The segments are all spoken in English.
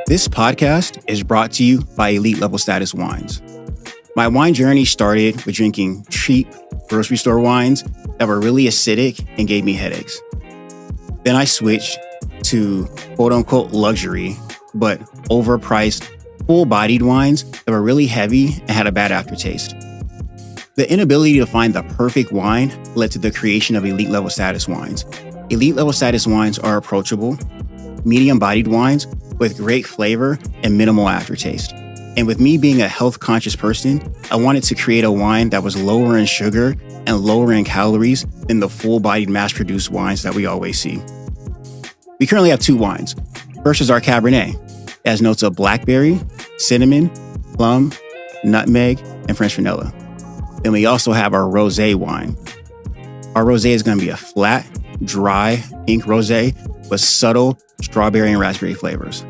This podcast is brought to you by Elite Level Status Wines. My wine journey started with drinking cheap grocery store wines that were really acidic and gave me headaches. Then I switched to quote-unquote luxury, but overpriced, full-bodied wines that were really heavy and had a bad aftertaste. The inability to find the perfect wine led to the creation of Elite Level Status Wines. Elite Level Status Wines are approachable, medium-bodied wines with great flavor and minimal aftertaste. And with me being a health-conscious person, I wanted to create a wine that was lower in sugar and lower in calories than the full-bodied mass-produced wines that we always see. We currently have two wines. First is our Cabernet. It has notes of blackberry, cinnamon, plum, nutmeg, and French vanilla. Then we also have our rosé wine. Our rosé is going to be a flat, dry, pink rosé with subtle strawberry and raspberry flavors.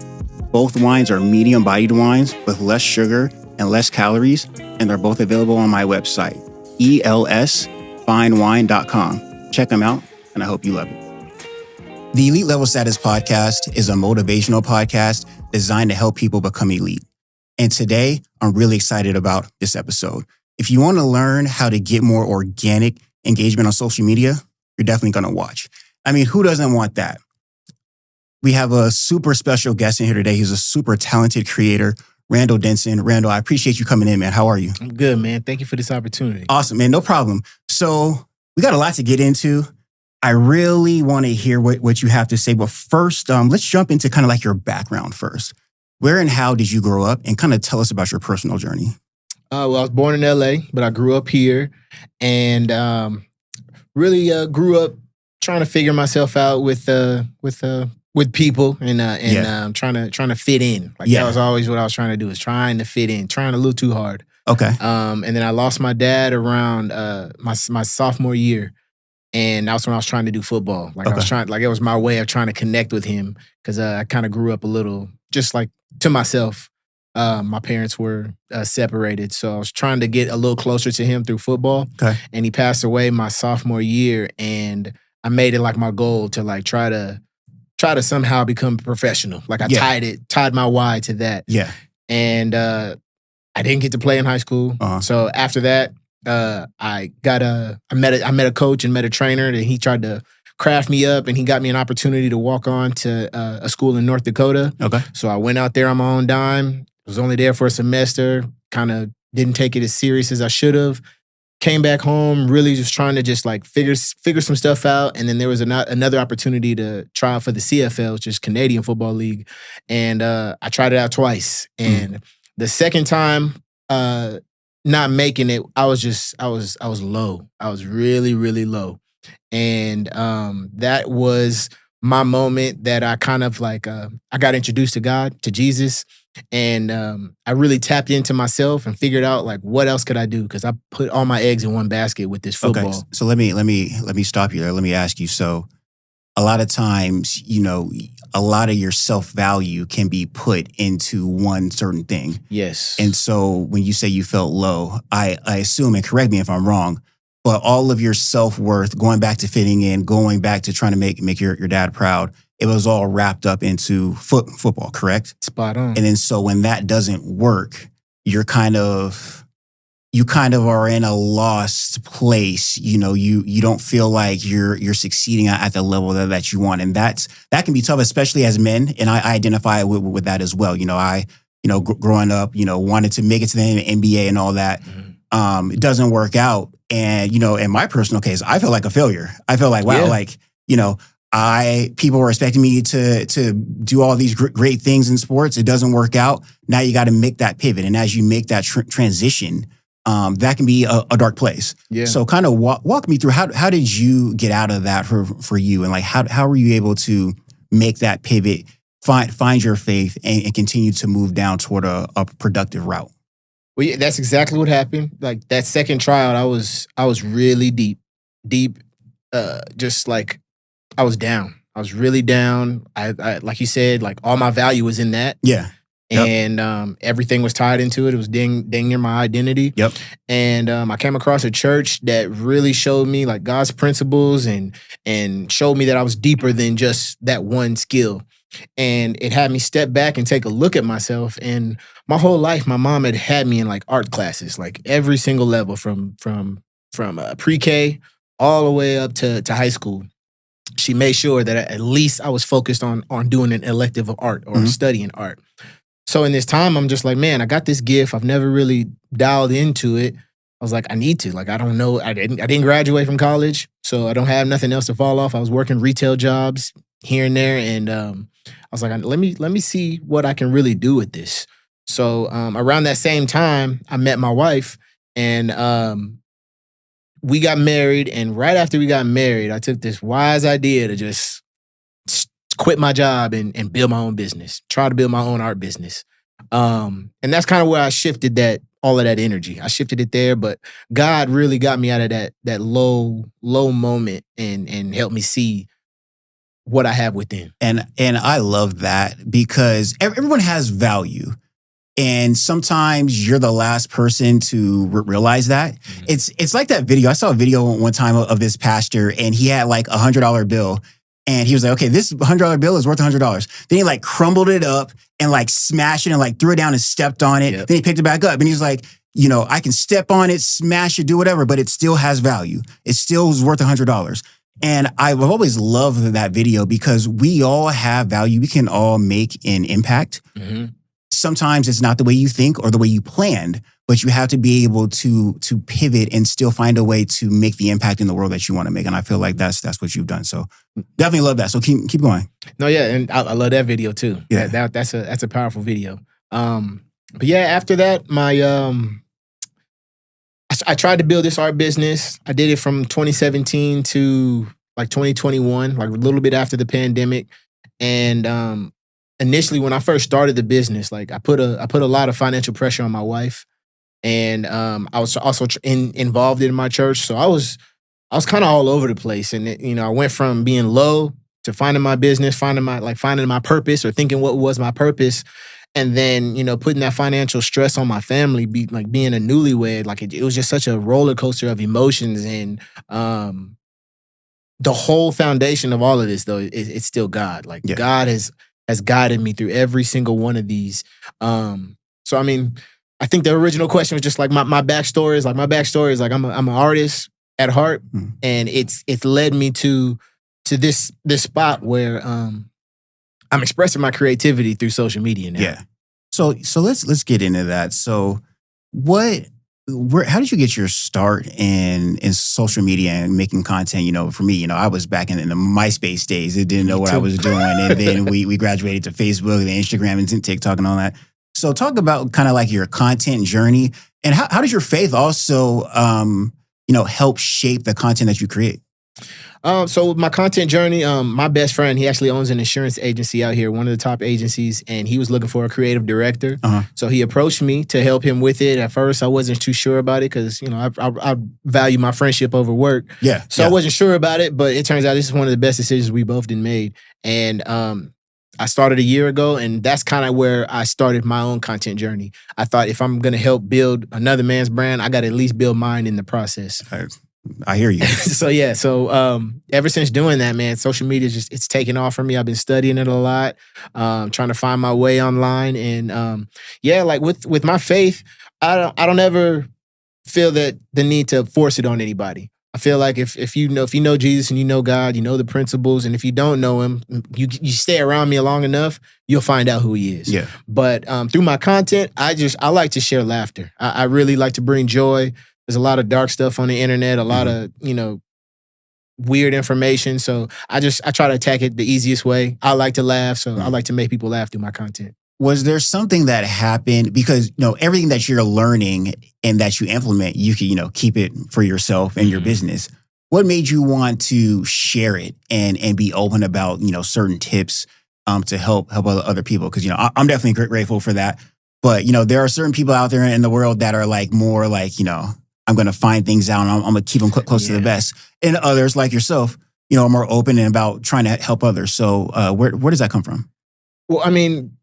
Both wines are medium-bodied wines with less sugar and less calories, and they're both available on my website, elsfinewine.com. Check them out, and I hope you love it. The Elite Level Status Podcast is a motivational podcast designed to help people become elite. And today, I'm really excited about this episode. If you want to learn how to get more organic engagement on social media, you're definitely going to watch. I mean, who doesn't want that? We have a super special guest in here today. He's a super talented creator, Randle Denson. Randle, I appreciate you coming in, man. How are you? I'm good, man. Thank you for this opportunity. Awesome, man. No problem. So we got a lot to get into. I really want to hear what you have to say. But first, let's jump into kind of like your background first. Where and how did you grow up? And kind of tell us about your personal journey. Well, I was born in LA, but I grew up here and really grew up trying to figure myself out with people and trying to fit in. That was always what I was trying to do, is trying to fit in, trying a little too hard. Okay. And then I lost my dad around my sophomore year, and that was when I was trying to do football. I was trying, it was my way of trying to connect with him, because I kind of grew up a little just like to myself. My parents were separated, so I was trying to get a little closer to him through football. Okay. And he passed away my sophomore year, and I made it like my goal to try to somehow become professional. I tied my why to that. Yeah. And I didn't get to play in high school. Uh-huh. So after that, I met a coach and met a trainer, and he tried to craft me up, and he got me an opportunity to walk on to a school in North Dakota. Okay. So I went out there on my own dime. Was only there for a semester. Kind of didn't take it as serious as I should have. Came back home, really just trying to figure some stuff out. And then there was another opportunity to try out for the CFL, which is Canadian Football League. And I tried it out twice. And the second time, not making it, I was low. I was really, really low. And that was my moment that I kind of I got introduced to God, to Jesus. And I really tapped into myself and figured out what else could I do, because I put all my eggs in one basket with this football. Okay. So let me stop you there. Let me ask you. So a lot of times, a lot of your self-value can be put into one certain thing. Yes. And so when you say you felt low, I assume, and correct me if I'm wrong, but all of your self-worth, going back to fitting in, going back to trying to make your dad proud, it was all wrapped up into football, correct? Spot on. And then so when that doesn't work, you kind of are in a lost place. You don't feel like you're succeeding at the level that you want. And that can be tough, especially as men. And I identify with that as well. Growing up, wanted to make it to the NBA and all that. Mm-hmm. It doesn't work out. And, in my personal case, I feel like a failure. I feel like, wow, people were expecting me to do all these great things in sports. It doesn't work out. Now you got to make that pivot. And as you make that transition, that can be a dark place. Yeah. So kind of walk me through how did you get out of that for you? And how were you able to make that pivot, find your faith and continue to move down toward a productive route? Well, yeah, that's exactly what happened. That second tryout, I was really deep, I was down. I was really down. I like you said, all my value was in that. Yeah. Yep. And everything was tied into it. It was dang near my identity. Yep. And I came across a church that really showed me God's principles and showed me that I was deeper than just that one skill. And it had me step back and take a look at myself. And my whole life, my mom had me in like art classes, like every single level from pre-K all the way up to high school. She made sure that at least I was focused on doing an elective of art or studying art. So in this time, I'm just like, man, I got this gift. I've never really dialed into it. I was like, I need to. Like, I don't know. I didn't graduate from college, so I don't have nothing else to fall off. I was working retail jobs here and there, and I was like, let me see what I can really do with this. So around that same time, I met my wife, and we got married. And right after we got married, I took this wise idea to just quit my job and build my own business, try to build my own art business. And that's kind of where I shifted all of that energy. I shifted it there, but God really got me out of that low moment and helped me see what I have within. And I love that because everyone has value. And sometimes you're the last person to realize that. Mm-hmm. It's like that video. I saw a video one time of this pastor, and he had like $100 bill. And he was like, okay, this $100 bill is worth $100. Then he like crumbled it up and like smashed it and like threw it down and stepped on it. Yep. Then he picked it back up. And he was like, I can step on it, smash it, do whatever, but it still has value. It still is worth $100. And I've always loved that video because we all have value. We can all make an impact. Mm-hmm. Sometimes it's not the way you think or the way you planned, but you have to be able to pivot and still find a way to make the impact in the world that you want to make. And I feel like that's what you've done. So definitely love that. So keep going. No, yeah, and I love that video too. Yeah, that's a powerful video. But yeah, after that, I tried to build this art business. I did it from 2017 to like 2021, like a little bit after the pandemic, and initially, when I first started the business, like I put a lot of financial pressure on my wife, and I was also involved in my church, so I was kind of all over the place, and I went from being low to finding my business, finding my purpose, or thinking what was my purpose, and then putting that financial stress on my family, being a newlywed, like it was just such a roller coaster of emotions, and the whole foundation of all of this though, it's still God. Like God has guided me through every single one of these. So I mean, I think the original question was just like my backstory is like I'm an artist at heart, and it's led me to this spot where I'm expressing my creativity through social media now. Yeah. So let's get into that. So how did you get your start in social media and making content? For me, I was back in the MySpace days. I didn't know what I was doing. And then we graduated to Facebook and Instagram and TikTok and all that. So talk about kind of like your content journey, and how does your faith also, help shape the content that you create? So my content journey, my best friend, he actually owns an insurance agency out here, one of the top agencies, and he was looking for a creative director. Uh-huh. So he approached me to help him with it. At first, I wasn't too sure about it because, I value my friendship over work. Yeah. So I wasn't sure about it, but it turns out this is one of the best decisions we both made. And I started a year ago, and that's kind of where I started my own content journey. I thought if I'm going to help build another man's brand, I got to at least build mine in the process. I hear you. So ever since doing that, man, social media it's taken off for me. I've been studying it a lot, trying to find my way online, and like with my faith, I don't ever feel that the need to force it on anybody. I feel like if you know Jesus and you know God, you know the principles, and if you don't know him, you stay around me long enough, you'll find out who he is. Yeah. But through my content, I like to share laughter. I really like to bring joy. There's a lot of dark stuff on the internet, a lot of, weird information. So I try to attack it the easiest way. I like to laugh, so I like to make people laugh through my content. Was there something that happened? Because, everything that you're learning and that you implement, you can, keep it for yourself and your business. What made you want to share it and be open about, certain tips to help other people? Because, I'm definitely grateful for that. But, there are certain people out there in the world that are like more like, I'm going to find things out and I'm going to keep them close to the vest. And others like yourself, are more open and about trying to help others. So where does that come from? Well, I mean,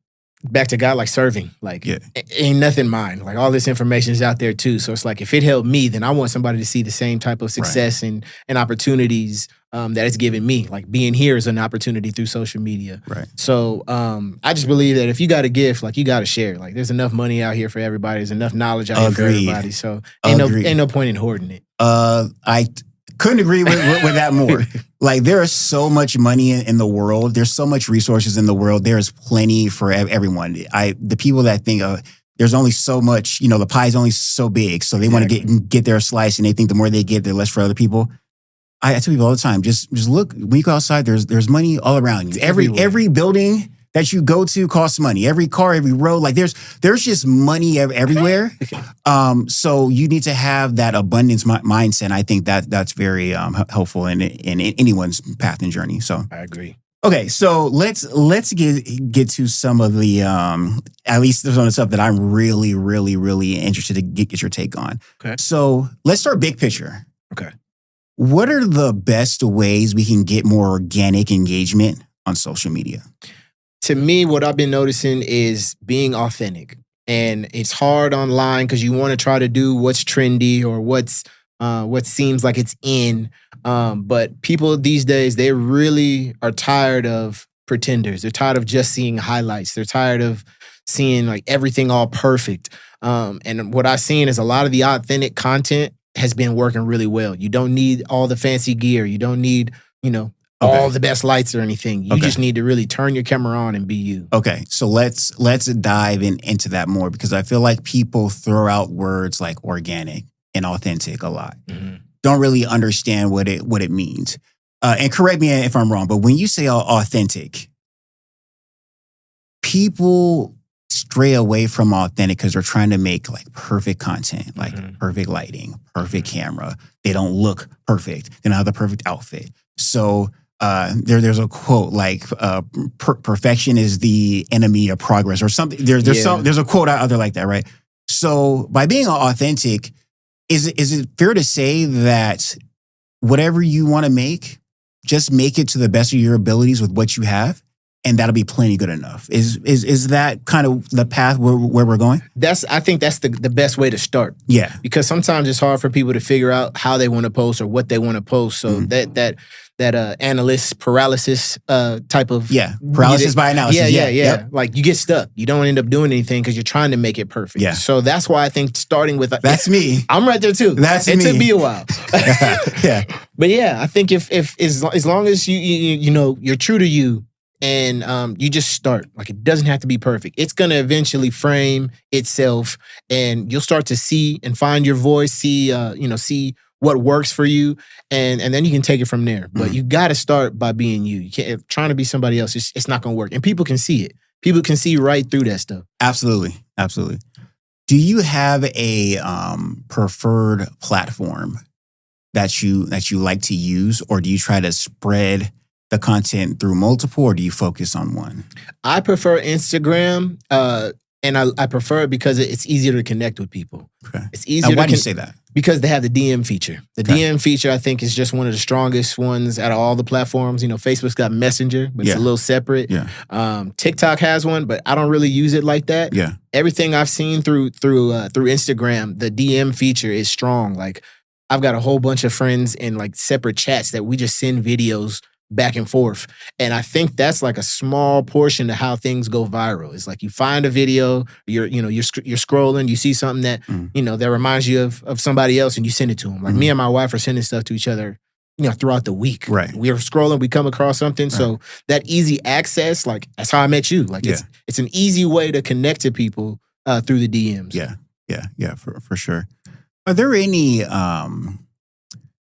back to God, like serving. Like, Yeah. ain't nothing mine. Like, all this information is out there too. So it's like, if it helped me, then I want somebody to see the same type of success and opportunities that it's given me. Like, being here is an opportunity through social media. Right. So I just believe that if you got a gift, like, you got to share. Like, there's enough money out here for everybody. There's enough knowledge out here for everybody. So ain't no point in hoarding it. I couldn't agree with that more. Like, there is so much money in the world. There's so much resources in the world. There's plenty for everyone. The people that think there's only so much, the pie is only so big, so they want to get their slice, and they think the more they get, the less for other people. I tell people all the time, just look, when you go outside, there's money all around you. Every building that you go to costs money. Every car, every road, like there's just money everywhere. So you need to have that abundance mindset. I think that's very helpful in anyone's path and journey. So I agree. Okay, so let's get to some of the at least some of the stuff that I'm really, really, really interested to get your take on. Okay. So let's start big picture. Okay. What are the best ways we can get more organic engagement on social media? To me, what I've been noticing is being authentic. And it's hard online because you want to try to do what's trendy or what seems like it's in. But people these days, they really are tired of pretenders. They're tired of just seeing highlights. They're tired of seeing like everything all perfect. And what I've seen is a lot of the authentic content has been working really well. You don't need all the fancy gear. You don't need, all the best lights or anything. You just need to really turn your camera on and be you. Okay, so let's dive into that more, because I feel like people throw out words like organic and authentic a lot. Mm-hmm. Don't really understand what it means. And correct me if I'm wrong, but when you say authentic, people stray away from authentic because they're trying to make like perfect content, like perfect lighting, perfect camera. They don't look perfect. They don't have the perfect outfit. So there's a quote like perfection is the enemy of progress or something. There's a quote out there like that, right? So by being authentic, is it fair to say that whatever you want to make, just make it to the best of your abilities with what you have, and that'll be plenty good enough? Is that kind of the path where we're going? I think that's the best way to start. Yeah. Because sometimes it's hard for people to figure out how they want to post or what they want to post. So that analyst paralysis type of paralysis by analysis. Yeah. Yep. Like you get stuck. You don't end up doing anything because you're trying to make it perfect. Yeah. So that's why I think starting with that's me. I'm right there too. It took me a while. Yeah. But yeah, I think if as long as you're true to you and you just start, like it doesn't have to be perfect. It's gonna eventually frame itself, and you'll start to see and find your voice. See what works for you, and then you can take it from there. But you got to start by being you. You can't trying to be somebody else. It's not going to work, and people can see it. People can see right through that stuff. Absolutely. Do you have a preferred platform that you like to use, or do you try to spread the content through multiple, or do you focus on one? I prefer Instagram, and I prefer it because it's easier to connect with people. Okay. It's easier. Why do you say that? Because they have the DM feature. The DM feature, I think, is just one of the strongest ones out of all the platforms. Facebook's got Messenger, but it's a little separate. Yeah. TikTok has one, but I don't really use it like that. Yeah. Everything I've seen through Instagram, the DM feature is strong. Like, I've got a whole bunch of friends in like separate chats that we just send videos back and forth. And I think that's like a small portion of how things go viral. It's like you find a video, you're scrolling, you see something that, that reminds you of somebody else, and you send it to them. Like me and my wife are sending stuff to each other, throughout the week. Right. We're scrolling, we come across something. Right. So that easy access, like that's how I met you. Like it's an easy way to connect to people through the DMs. Yeah, for sure. Are there any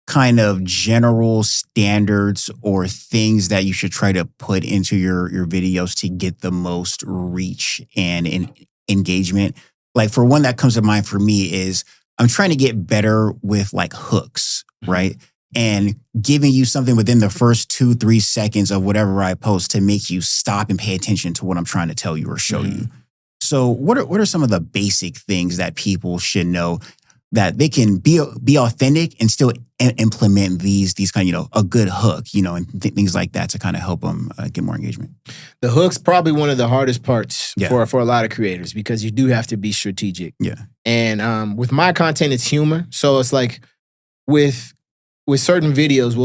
kind of general standards or things that you should try to put into your videos to get the most reach and engagement? Like, for one that comes to mind for me is I'm trying to get better with like hooks, right? And giving you something within the first 2-3 seconds of whatever I post to make you stop and pay attention to what I'm trying to tell you or show you. So what are some of the basic things that people should know? that they can be authentic and still implement these kind of, a good hook, and things like that to kind of help them get more engagement. The hook's probably one of the hardest parts Yeah. for a lot of creators because you do have to be strategic. Yeah. And with my content, it's humor. So it's like with certain videos,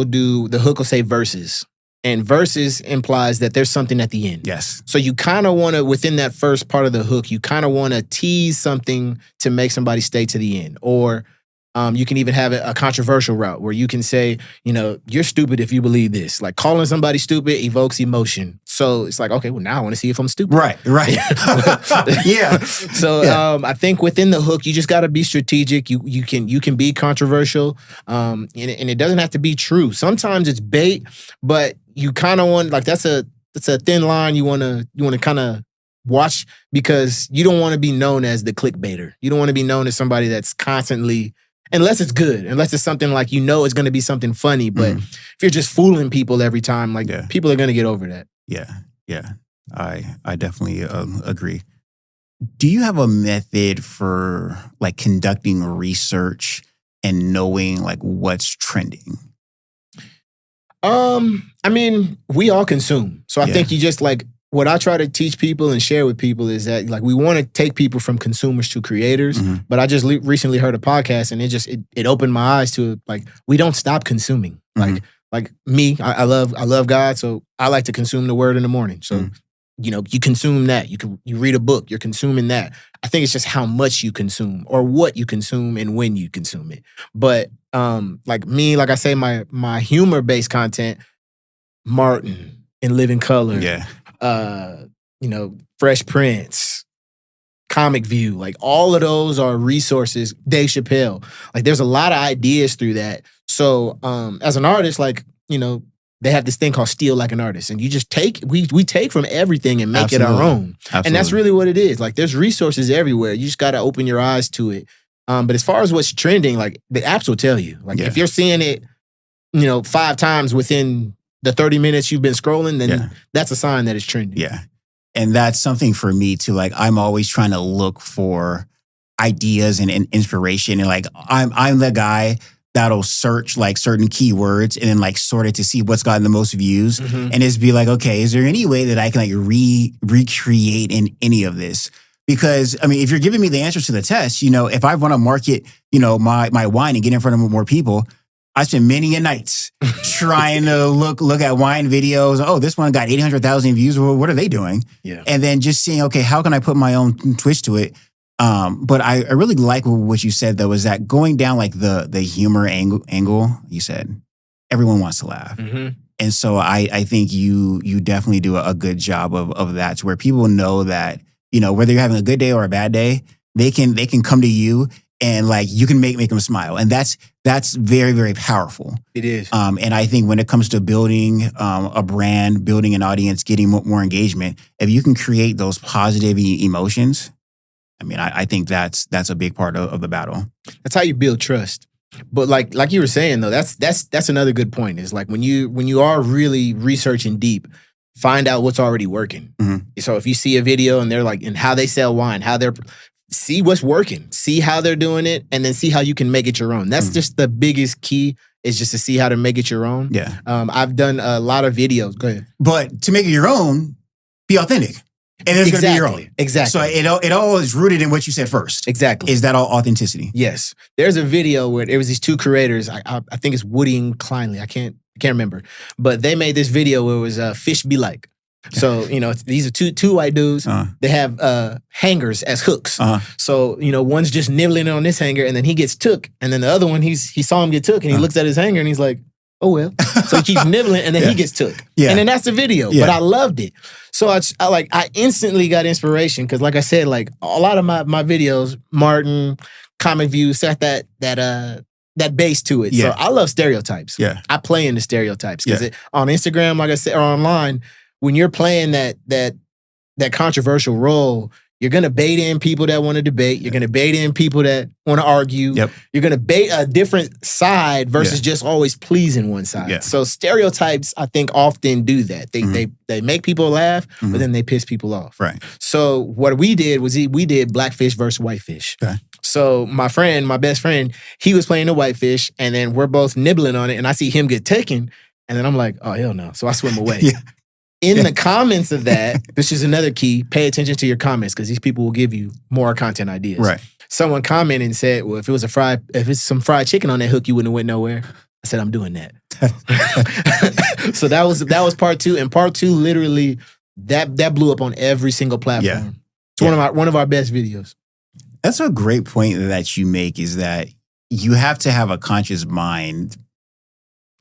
the hook will say verses. And verses implies that there's something at the end. Yes. So you kind of want to, within that first part of the hook, you kind of want to tease something to make somebody stay to the end. Or you can even have a controversial route where you can say, you're stupid if you believe this. Like calling somebody stupid evokes emotion. So it's like, okay, well, now I want to see if I'm stupid. Right. Yeah. So I think within the hook, you just got to be strategic. You can be controversial, and it doesn't have to be true. Sometimes it's bait, but you kind of want, like, that's a thin line you want to kind of watch because you don't want to be known as the clickbaiter. You don't want to be known as somebody that's constantly, unless it's good, unless it's something like it's going to be something funny. But if you're just fooling people every time, people are going to get over that. Yeah. I definitely agree. Do you have a method for like conducting research and knowing like what's trending? I mean, we all consume. So I think you just what I try to teach people and share with people is that we want to take people from consumers to creators. Mm-hmm. But I just recently heard a podcast and it opened my eyes to we don't stop consuming. Mm-hmm. Like me, I love God, so I like to consume the word in the morning. So you consume that. You read a book, you're consuming that. I think it's just how much you consume or what you consume and when you consume it. But like I say, my humor-based content, Martin in Living Color, Fresh Prince, Comic View, all of those are resources. Dave Chappelle, there's a lot of ideas through that. So as an artist, they have this thing called steal like an artist. And you just we take from everything and make it our own. Absolutely. And that's really what it is. There's resources everywhere. You just got to open your eyes to it. But as far as what's trending, the apps will tell you. If you're seeing it, 5 times within the 30 minutes you've been scrolling, then that's a sign that it's trending. Yeah. And that's something for me too. I'm always trying to look for ideas and inspiration. And I'm the guy that'll search certain keywords and then sort it to see what's gotten the most views. Mm-hmm. And it's be okay, is there any way that I can recreate in any of this? Because if you're giving me the answers to the test, if I want to market, my wine and get in front of more people, I spend many a nights trying to look at wine videos. Oh, this one got 800,000 views. Well, what are they doing? Yeah. And then just seeing, okay, how can I put my own twist to it? But I really like what you said, though, is that going down the humor angle, you said, everyone wants to laugh. Mm-hmm. And so I think you definitely do a good job of that, to where people know that, whether you're having a good day or a bad day, they can come to you and you can make them smile. And that's very, very powerful. It is. And I think when it comes to building a brand, building an audience, getting more engagement, if you can create those positive emotions, I think that's a big part of the battle. That's how you build trust. But like you were saying though, that's another good point. Is when you are really researching deep, find out what's already working. Mm-hmm. So if you see a video and they're and how they sell wine, see what's working, see how they're doing it, and then see how you can make it your own. That's just the biggest key, is just to see how to make it your own. Yeah. I've done a lot of videos. Go ahead. But to make it your own, be authentic. And it's going to be your own. Exactly. So it all is rooted in what you said first. Exactly. Is that all authenticity? Yes. There's a video where there was these 2 creators. I think it's Woody and Kleinley. I can't remember. But they made this video where it was Fish Be Like. So, these are two white dudes. They have hangers as hooks. So, one's just nibbling on this hanger and then he gets took. And then the other one, he saw him get took and he looks at his hanger and he's like, oh, well. So he keeps nibbling and then he gets took. Yeah. And then that's the video. Yeah. But I loved it. So I instantly got inspiration because like I said, a lot of my videos, Martin, Comic View, set that base to it. Yeah. So I love stereotypes. Yeah. I play into stereotypes because on Instagram, like I said, or online, when you're playing that controversial role, you're going to bait in people that want to debate. You're going to bait in people that want to argue. Yep. You're going to bait a different side versus just always pleasing one side. Yeah. So stereotypes, I think, often do that. They make people laugh, but then they piss people off. Right. So what we did was we did blackfish versus whitefish. Okay. So my best friend, he was playing the whitefish, and then we're both nibbling on it, and I see him get taken, and then I'm like, oh, hell no. So I swim away. Yeah. In the comments of that, this is another key, pay attention to your comments because these people will give you more content ideas. Right. Someone commented and said, well, if it's some fried chicken on that hook, you wouldn't have went nowhere. I said, I'm doing that. So that was part 2. And part 2, literally, that blew up on every single platform. Yeah. It's one of our best videos. That's a great point that you make, is that you have to have a conscious mind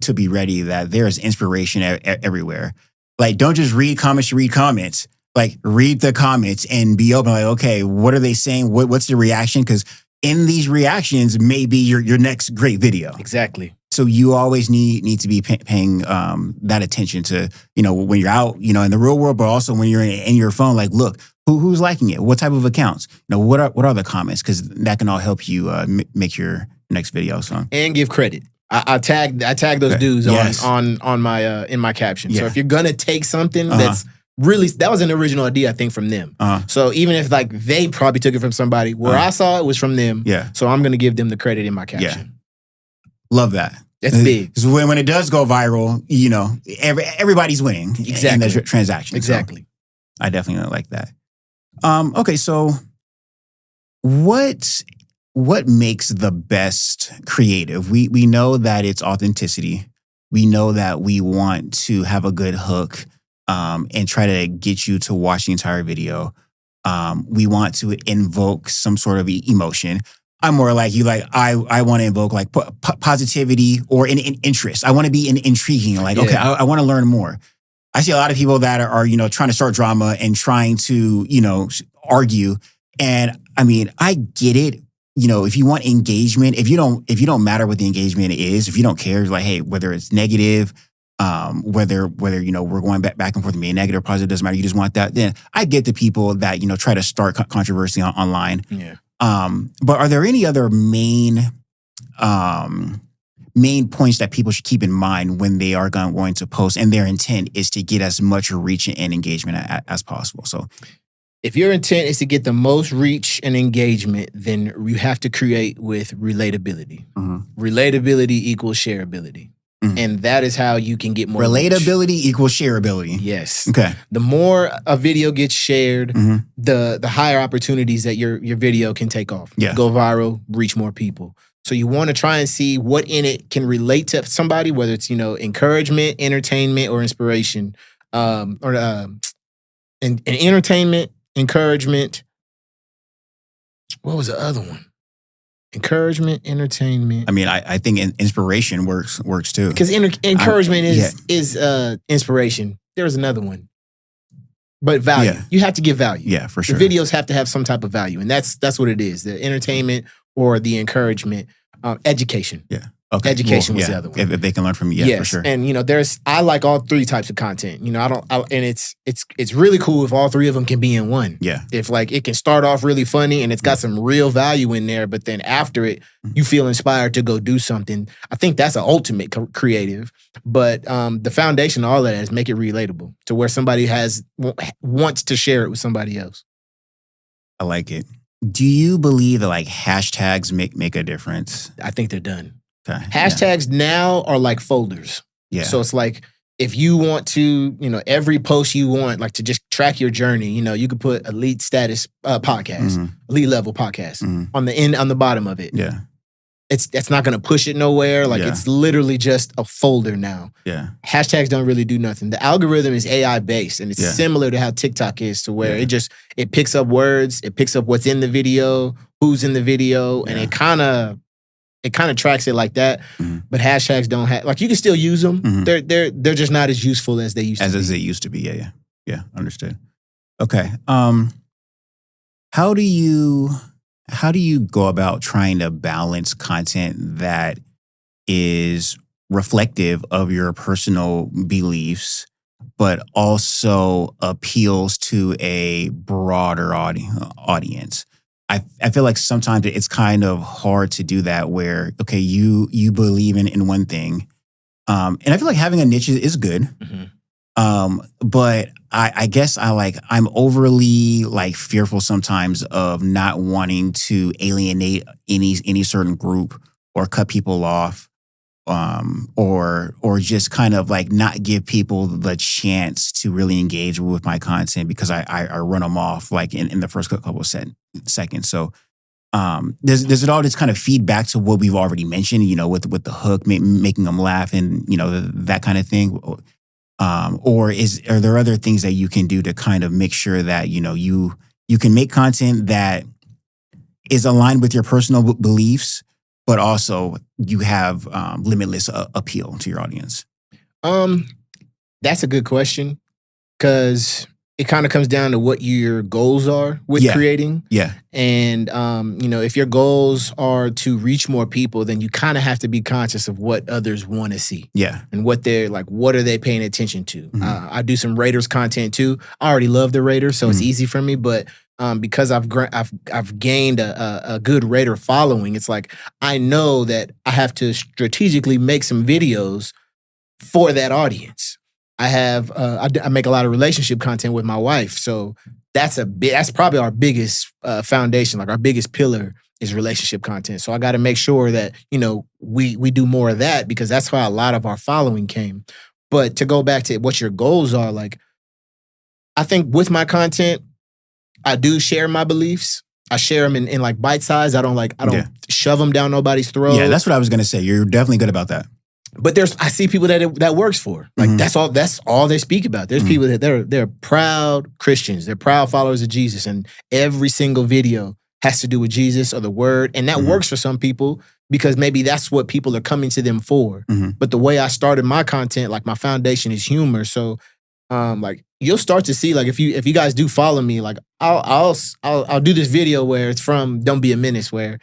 to be ready that there is inspiration everywhere. Like, don't just read comments to read comments. Like, read the comments and be open. Like, okay, what are they saying? What's the reaction? Because in these reactions may be your next great video. Exactly. So you always need to be paying that attention to, when you're out, in the real world, but also when you're in your phone. Like, look, who's liking it? What type of accounts? What are the comments? Because that can all help you make your next video. So, and give credit. I tag those dudes on my in my caption. Yeah. So if you're gonna take something that's really, that was an original idea, I think, from them. So even if like they probably took it from somebody, where I saw it was from them. Yeah. So I'm gonna give them the credit in my caption. Yeah. Love that. That's big. Because when it does go viral, everybody's winning. Exactly. In the transaction. Exactly. So I definitely like that. Okay, so what makes the best creative? We know that it's authenticity. We know that we want to have a good hook and try to get you to watch the entire video. We want to invoke some sort of emotion. I'm more like you. Like I want to invoke like positivity or an interest. I want to be intriguing. Like, okay, I want to learn more. I see a lot of people that are trying to start drama and trying to argue. And I mean, I get it. If you want engagement, if you don't matter what the engagement is, if you don't care, like, hey, whether it's negative, whether we're going back and forth and being negative or positive, doesn't matter. You just want that. Then I get the people that try to start controversy online. Yeah. But are there any other main points that people should keep in mind when they are going to post, and their intent is to get as much reach and engagement as possible? So, if your intent is to get the most reach and engagement, then you have to create with relatability. Mm-hmm. Relatability equals shareability. Mm-hmm. And that is how you can get more relatability reach. Equals shareability. Yes. Okay. The more a video gets shared, mm-hmm. the higher opportunities that your video can take off. Yeah. Go viral, reach more people. So you want to try and see what in it can relate to somebody, whether it's, encouragement, entertainment, or inspiration. And entertainment, encouragement. What was the other one? Encouragement, entertainment. I mean, I think inspiration works too. Because encouragement is inspiration. There's another one. But value. Yeah. You have to give value. Yeah, for sure. The videos have to have some type of value. And that's what it is. The entertainment or the encouragement. Education. Yeah. Okay. Education was the other one. If they can learn from you, yes, for sure. And I like all 3 types of content. And it's really cool if all 3 of them can be in one. Yeah. If like it can start off really funny and it's got some real value in there, but then after it, you feel inspired to go do something. I think that's an ultimate creative. But the foundation of all of that is make it relatable to where somebody wants to share it with somebody else. I like it. Do you believe that like hashtags make a difference? I think they're done. Okay. Hashtags now are like folders. Yeah. So it's like if you want to, every post you want, like to just track your journey, you could put elite status podcast, mm-hmm. elite level podcast mm-hmm. on the bottom of it. Yeah. It's not going to push it nowhere. Like it's literally just a folder now. Yeah. Hashtags don't really do nothing. The algorithm is AI based, and it's similar to how TikTok is, to where it picks up words, it picks up what's in the video, who's in the video, and it kind of tracks it like that. Mm-hmm. But hashtags don't have, like, you can still use them. Mm-hmm. They're just not as useful as they used to be. As they used to be. Yeah. Understood. Okay. How do you go about trying to balance content that is reflective of your personal beliefs, but also appeals to a broader audience? I feel like sometimes it's kind of hard to do that where, okay, you believe in one thing. And I feel like having a niche is good. Mm-hmm. But I guess I'm overly like fearful sometimes of not wanting to alienate any certain group or cut people off, or just kind of like not give people the chance to really engage with my content because I run them off like in the first couple of seconds. So does it all just kind of feed back to what we've already mentioned, with the hook, making them laugh and, that kind of thing? Or are there other things that you can do to kind of make sure that, you can make content that is aligned with your personal beliefs, but also you have limitless appeal to your audience? That's a good question because it kind of comes down to what your goals are with creating. Yeah. And, if your goals are to reach more people, then you kind of have to be conscious of what others want to see. Yeah. And what are they paying attention to? Mm-hmm. I do some Raiders content too. I already love the Raiders, so it's easy for me. But because I've gained a good Raider following, it's like I know that I have to strategically make some videos for that audience. I have I make a lot of relationship content with my wife, so that's probably our biggest foundation, like our biggest pillar is relationship content. So I got to make sure that we do more of that because that's why a lot of our following came. But to go back to what your goals are, like I think with my content, I do share my beliefs. I share them in like bite size. I don't shove them down nobody's throat. Yeah, that's what I was gonna say. You're definitely good about that. But I see people that works for. Like that's all they speak about. There's people that they're proud Christians. They're proud followers of Jesus. And every single video has to do with Jesus or the word. And that works for some people because maybe that's what people are coming to them for. But the way I started my content, like my foundation is humor. So like you'll start to see, like if you guys do follow me, like I'll do this video where it's from Don't Be a Menace, where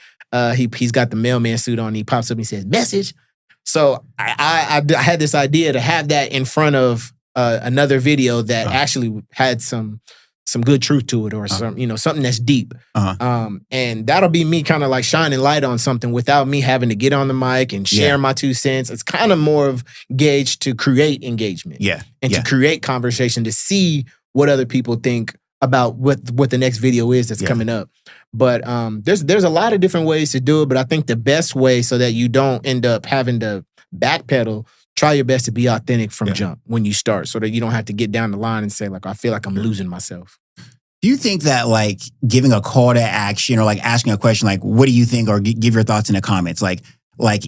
he's got the mailman suit on, he pops up and he says, "Message." So I had this idea to have that in front of another video that actually had some good truth to it, or something that's deep. And that'll be me kind of like shining light on something without me having to get on the mic and share my 2 cents. It's kind of more of gauged to create engagement. And to create conversation, to see what other people think about what the next video is that's coming up. But there's a lot of different ways to do it, but I think the best way so that you don't end up having to backpedal, try your best to be authentic from jump when you start so that you don't have to get down the line and say, like, I feel like I'm losing myself. Do you think that like giving a call to action or like asking a question like, what do you think, or give your thoughts in the comments, like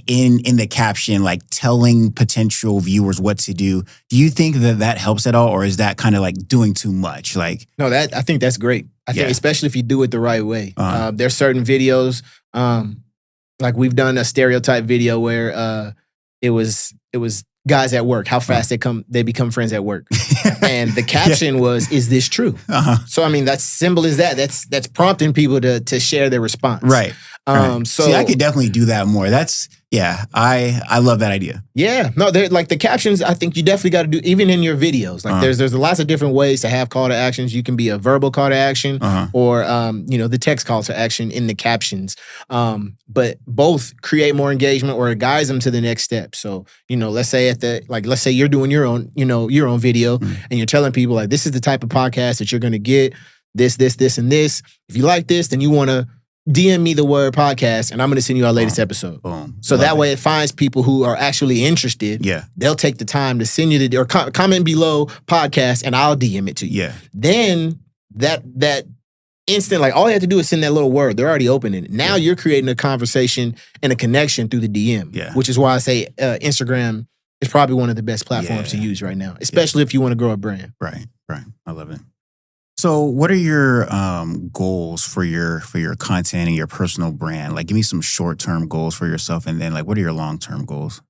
in the caption, like telling potential viewers what to do you think that helps at all, or is that kind of like doing too much? Like, no, I think that's great. I think especially if you do it the right way. There's certain videos, like we've done a stereotype video where it was guys at work, how fast they become friends at work. And the caption was, "Is this true?" So I mean, that's simple as that. That's prompting people to share their response. Right. So see, I could definitely do that more. That's I love that idea. Yeah. No, like the captions, I think you definitely got to do, even in your videos. Like there's lots of different ways to have call to actions. You can be a verbal call to action or the text call to action in the captions. But both create more engagement or guides them to the next step. So, let's say you're doing your own video and you're telling people like, this is the type of podcast that you're going to get, this, and this. If you like this, then you want to DM me the word podcast and I'm going to send you our latest episode. Boom. So that way it finds people who are actually interested. Yeah. They'll take the time to send you or comment below podcast and I'll DM it to you. Yeah. Then that instant, like all you have to do is send that little word. They're already opening it. Now you're creating a conversation and a connection through the DM. Yeah. Which is why I say Instagram is probably one of the best platforms to use right now, especially if you want to grow a brand. Right. I love it. So what are your goals for your content and your personal brand? Like, give me some short-term goals for yourself, and then like, what are your long-term goals?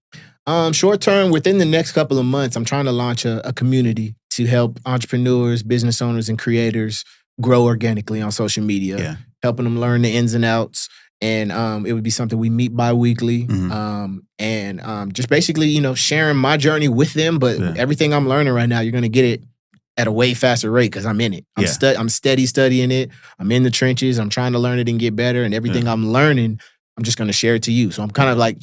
Short-term, within the next couple of months, I'm trying to launch a community to help entrepreneurs, business owners, and creators grow organically on social media, helping them learn the ins and outs. And it would be something we meet bi-weekly. And just basically, sharing my journey with them. But everything I'm learning right now, you're going to get it at a way faster rate because I'm in it. I'm steady studying it. I'm in the trenches. I'm trying to learn it and get better. And everything I'm learning, I'm just going to share it to you. So I'm kind of like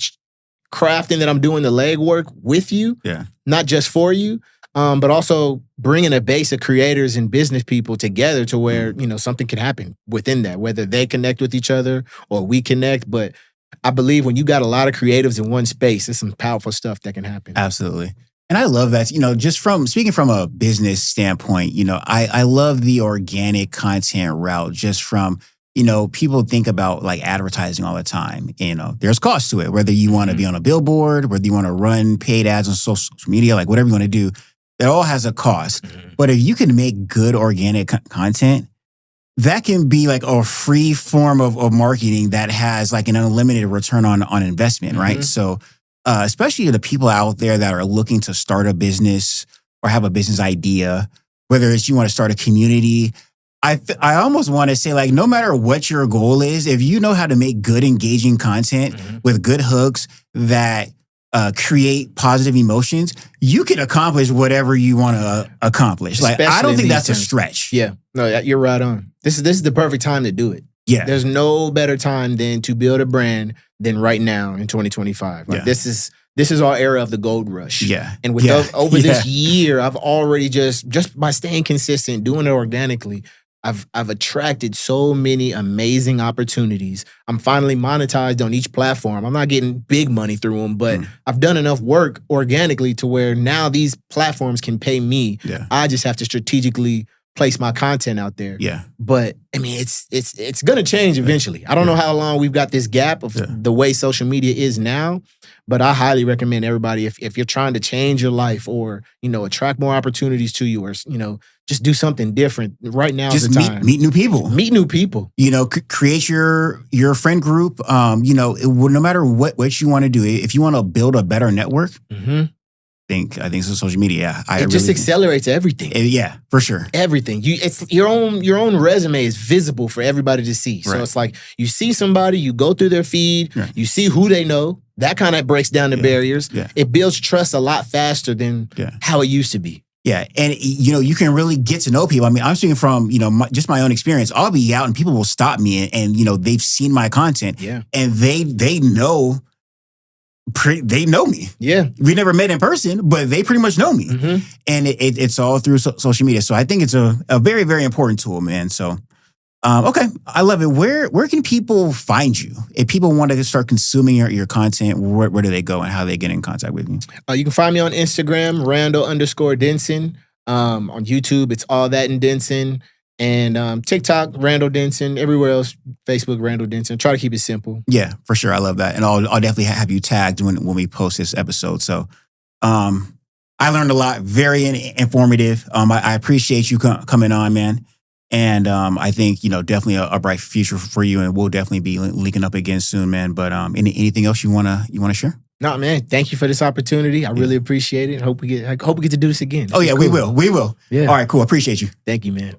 crafting that I'm doing the legwork with you, not just for you. but also bringing a base of creators and business people together to where, something can happen within that, whether they connect with each other or we connect. But I believe when you got a lot of creatives in one space, there's some powerful stuff that can happen. Absolutely. And I love that, just speaking from a business standpoint, I love the organic content route just from, people think about like advertising all the time. There's cost to it, whether you want to be on a billboard, whether you want to run paid ads on social media, like whatever you want to do, it all has a cost. But if you can make good organic content, that can be like a free form of marketing that has like an unlimited return on investment, right? So especially the people out there that are looking to start a business or have a business idea, whether it's you want to start a community, I almost want to say like no matter what your goal is, if you know how to make good engaging content with good hooks that create positive emotions, you can accomplish whatever you want to accomplish. Like I don't think that's a stretch. Yeah, no, you're right on. This is the perfect time to do it. Yeah, there's no better time than to build a brand than right now in 2025. Like this is our era of the gold rush. Yeah, and with over this year, I've already just by staying consistent, doing it organically, I've attracted so many amazing opportunities. I'm finally monetized on each platform. I'm not getting big money through them, but I've done enough work organically to where now these platforms can pay me. Yeah. I just have to strategically place my content out there. Yeah. But I mean, it's gonna change eventually. I don't know how long we've got this gap of the way social media is now, but I highly recommend everybody if you're trying to change your life or attract more opportunities to you or just do something different. Right now is the time. Meet new people. Meet new people. Create your friend group. No matter what you want to do, if you want to build a better network. I think so. Social media, it just accelerates everything. Yeah, for sure. Everything. It's your own resume is visible for everybody to see. So it's like you see somebody, you go through their feed, you see who they know. That kind of breaks down the barriers. Yeah. It builds trust a lot faster than how it used to be. Yeah, and you can really get to know people. I mean, I'm speaking from just my own experience. I'll be out and people will stop me and they've seen my content. Yeah, and they know. They know me. Yeah. We never met in person, but they pretty much know me. And it's all through social media. So I think it's a very, very important tool, man. So, okay. I love it. Where can people find you? If people want to start consuming your content, where do they go and how they get in contact with you? You can find me on Instagram, Randle_Denson. On YouTube, it's All That in Denson. And TikTok, Randle Denson. Everywhere else, Facebook, Randle Denson. Try to keep it simple. Yeah, for sure. I love that. And I'll definitely have you tagged when we post this episode. So I learned a lot. Very informative. I appreciate you coming on, man. And I think, definitely a bright future for you. And we'll definitely be linking up again soon, man. But anything else you wanna share? No, man. Thank you for this opportunity. I really appreciate it. I hope we get to do this again. We will. Yeah. All right, cool. Appreciate you. Thank you, man.